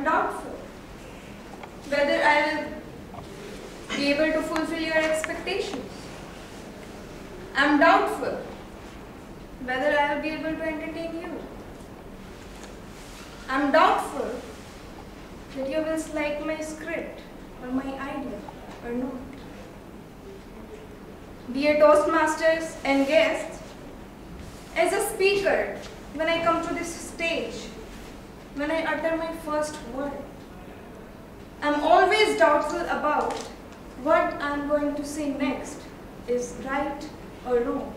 doubtful whether I will be able to fulfill your expectations. I'm doubtful whether I will be able to entertain you. I'm doubtful that you will like my script or my idea or not. Dear Toastmasters and guests, as a speaker, when I come to this stage, when I utter my first word, I'm always doubtful about what I'm going to say next is right or wrong.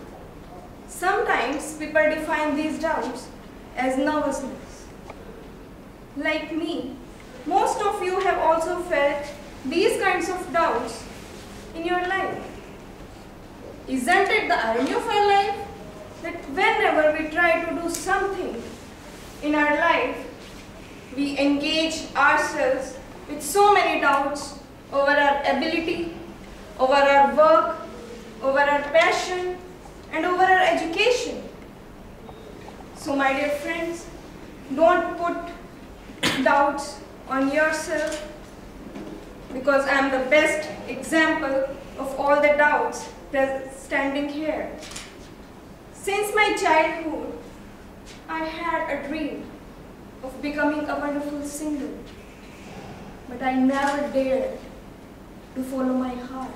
Sometimes people define these doubts as nervousness. Like me, most of you have also felt these kinds of doubts in your life. Isn't it the irony of our life that whenever we try to do something in our life, we engage ourselves with so many doubts over our ability, over our work, over our passion, and over our education? So my dear friends, don't put doubts on yourself, because I am the best example of all the doubts standing here. Since my childhood, I had a dream of becoming a wonderful singer, but I never dared to follow my heart.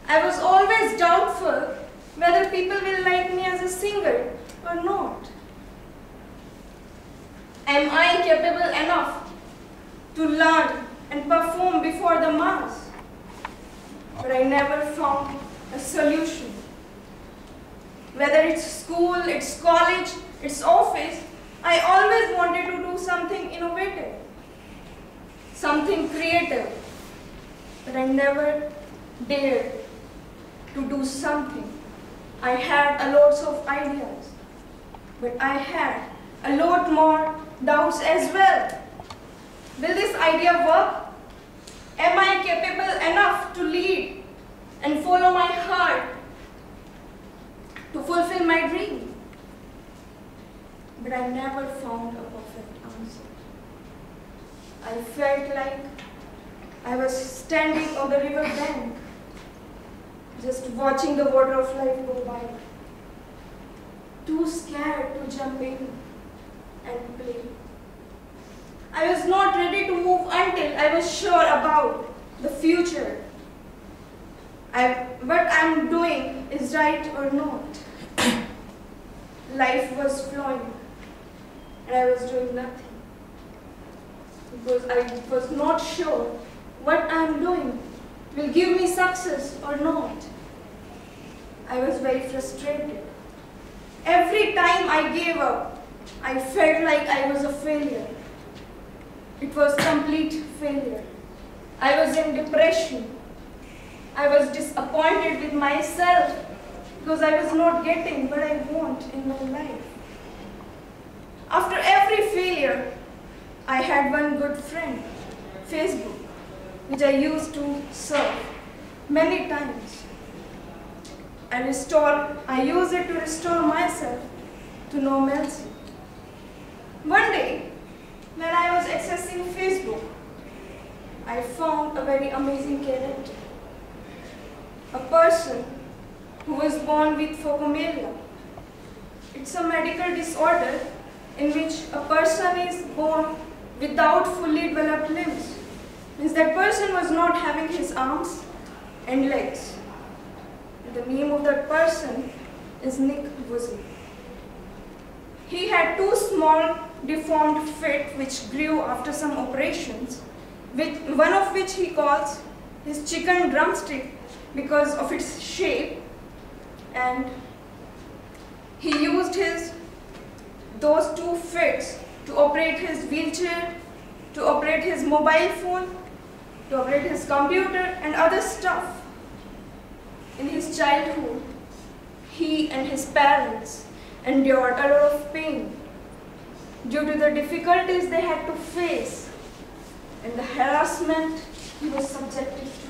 I was always doubtful whether people will like me as a singer or not. Am I capable enough to learn and perform before the mass? But I never found a solution. Whether it's school, it's college, it's office, I always wanted to do something innovative, something creative, but I never dared to do something. I had a lot of ideas, but I had a lot more doubts as well. Will this idea work? Am I capable enough to lead and follow my heart to fulfill my dream? But I never found a perfect answer. I felt like I was standing on the river bank, just watching the water of life go by, too scared to jump in and play. I was not ready to move until I was sure about the future. What I'm doing is right or not. Life was flowing and I was doing nothing, because I was not sure what I'm doing will give me success or not. I was very frustrated. Every time I gave up, I felt like I was a failure. It was complete failure. I was in depression. I was disappointed with myself because I was not getting what I want in my life. After every failure, I had one good friend, Facebook, which I used to surf many times. I use it to restore myself to normalcy. One day, when I was accessing Facebook, I found a very amazing character. A person who was born with phocomelia. It's a medical disorder in which a person is born without fully developed limbs. Means that person was not having his arms and legs. The name of that person is Nick Woozy. He had two small deformed feet which grew after some operations, one of which he calls his chicken drumstick because of its shape, and he used those two feet to operate his wheelchair, to operate his mobile phone, to operate his computer and other stuff. In his childhood, he and his parents endured a lot of pain due to the difficulties they had to face and the harassment he was subjected to.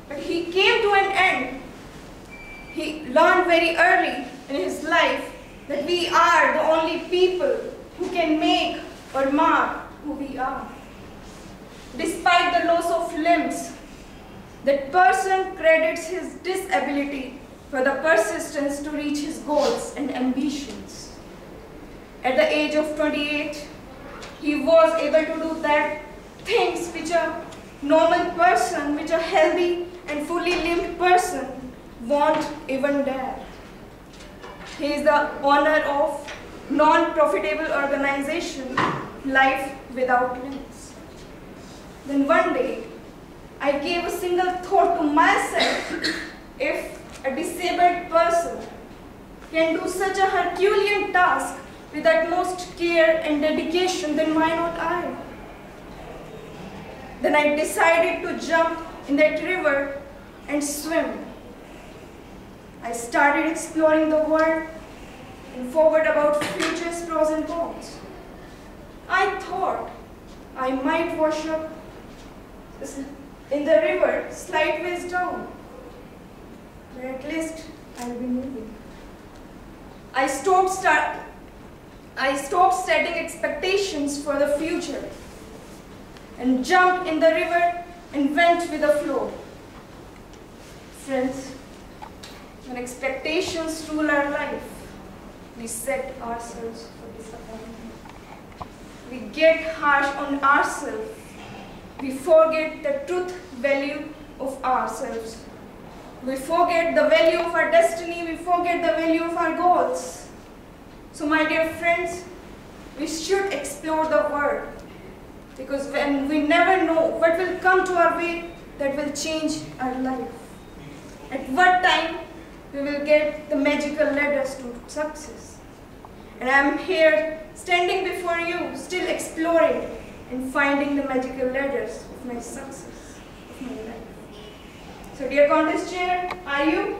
But he came to an end. He learned very early in his life that we are the only people who can make or mar who we are. Despite the loss of limbs, that person credits his disability for the persistence to reach his goals and ambitions. At the age of 28, he was able to do that things which a normal person, which a healthy and fully limbed person won't even dare. He is the owner of non-profitable organization, Life Without Limbs. Then one day, I gave a single thought to myself, if a disabled person can do such a Herculean task with utmost care and dedication, then why not I? Then I decided to jump in that river and swim. I started exploring the world and forward about future's pros and cons. I thought I might wash up in the river slight ways down, but at least I'll be moving. I stopped setting expectations for the future and jumped in the river and went with the flow. Friends, when expectations rule our life, we set ourselves for disappointment. We get harsh on ourselves. We forget the truth value of ourselves. We forget the value of our destiny. We forget the value of our goals. So my dear friends, we should explore the world, because when we never know what will come to our way that will change our life. At what time we will get the magical ladders to success. And I am here standing before you, still exploring and finding the magical ladders of my success, of my life. So dear contest chair, are you?